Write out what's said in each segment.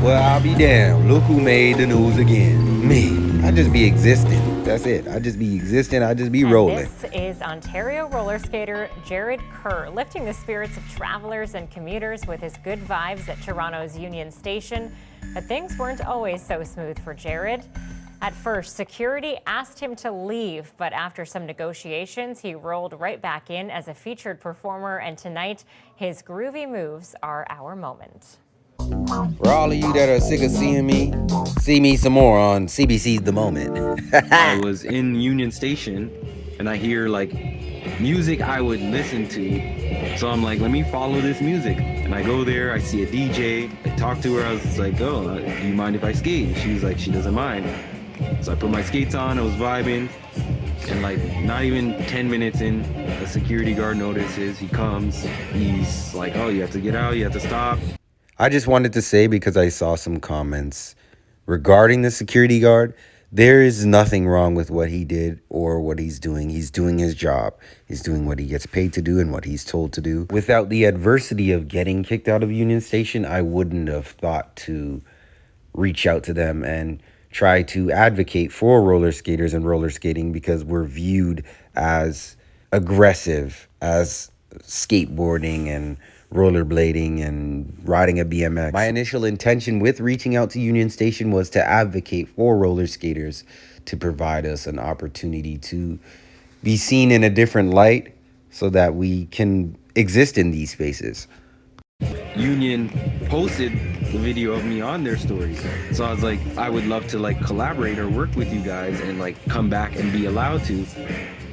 Well, I'll be damned. Look who made the news again. Me. I just be existing. That's it. I just be existing. I just be rolling. This is Ontario roller skater Jared Kerr, lifting the spirits of travelers and commuters with his good vibes at Toronto's Union Station. But things weren't always so smooth for Jared. At first, security asked him to leave, but after some negotiations, he rolled right back in as a featured performer, and tonight, his groovy moves are our moment. For all of you that are sick of seeing me, see me some more on CBC's The Moment. I was in Union Station and I hear like music I would listen to. So I'm like, let me follow this music. And I go there, I see a DJ, I talk to her, I was like, oh, do you mind if I skate? She was like, she doesn't mind. So I put my skates on, I was vibing, and like not even 10 minutes in, a security guard notices, he comes, he's like, oh, you have to get out, you have to stop. I just wanted to say, because I saw some comments regarding the security guard, there is nothing wrong with what he did or what he's doing. He's doing his job. He's doing what he gets paid to do and what he's told to do. Without the adversity of getting kicked out of Union Station, I wouldn't have thought to reach out to them and try to advocate for roller skaters and roller skating, because we're viewed as aggressive as skateboarding and rollerblading and riding a BMX. My initial intention with reaching out to Union Station was to advocate for roller skaters, to provide us an opportunity to be seen in a different light so that we can exist in these spaces. Union posted the video of me on their stories. So I was like, I would love to like collaborate or work with you guys and like come back and be allowed to.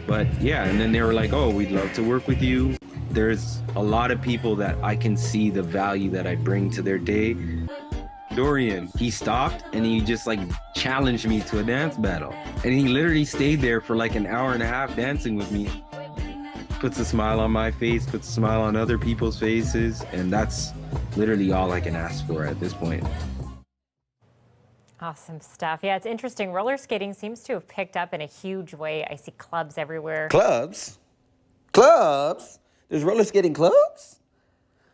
But yeah, and then they were like, oh, we'd love to work with you. There's a lot of people that I can see the value that I bring to their day. Dorian, he stopped and he just like challenged me to a dance battle. And he literally stayed there for like an hour and a half dancing with me. Puts a smile on my face, puts a smile on other people's faces, and that's literally all I can ask for at this point. Awesome stuff. Yeah, it's interesting. Roller skating seems to have picked up in a huge way. I see clubs everywhere. Clubs? Clubs? There's roller skating clubs?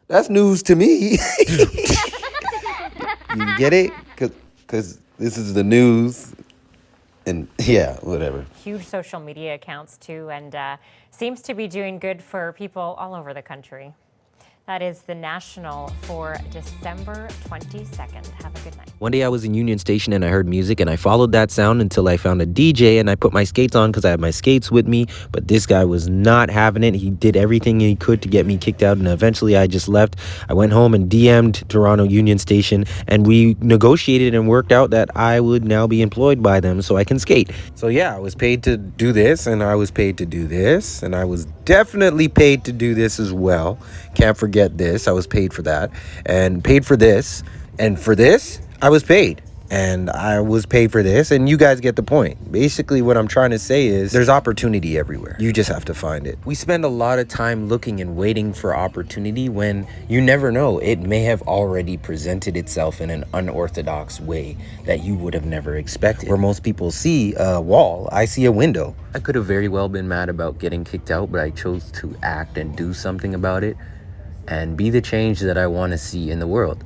That's news to me. You get it? Because this is the news. And yeah, whatever. Huge social media accounts too, and seems to be doing good for people all over the country. That is the National for December 22nd. Have a good night. One day I was in Union Station and I heard music and I followed that sound until I found a DJ and I put my skates on because I had my skates with me. But this guy was not having it. He did everything he could to get me kicked out, and eventually I just left. I went home and DM'd Toronto Union Station, and we negotiated and worked out that I would now be employed by them so I can skate. So yeah, I was paid to do this, and I was paid to do this, and I was definitely paid to do this as well. Can't forget this. I was paid for that, and paid for this, and for this I was paid, and I was paid for this, and you guys get the point. Basically what I'm trying to say is there's opportunity everywhere. You just have to find it. We spend a lot of time looking and waiting for opportunity when you never know. It may have already presented itself in an unorthodox way that you would have never expected. Where most people see a wall, I see a window. I could have very well been mad about getting kicked out, but I chose to act and do something about it and be the change that I want to see in the world.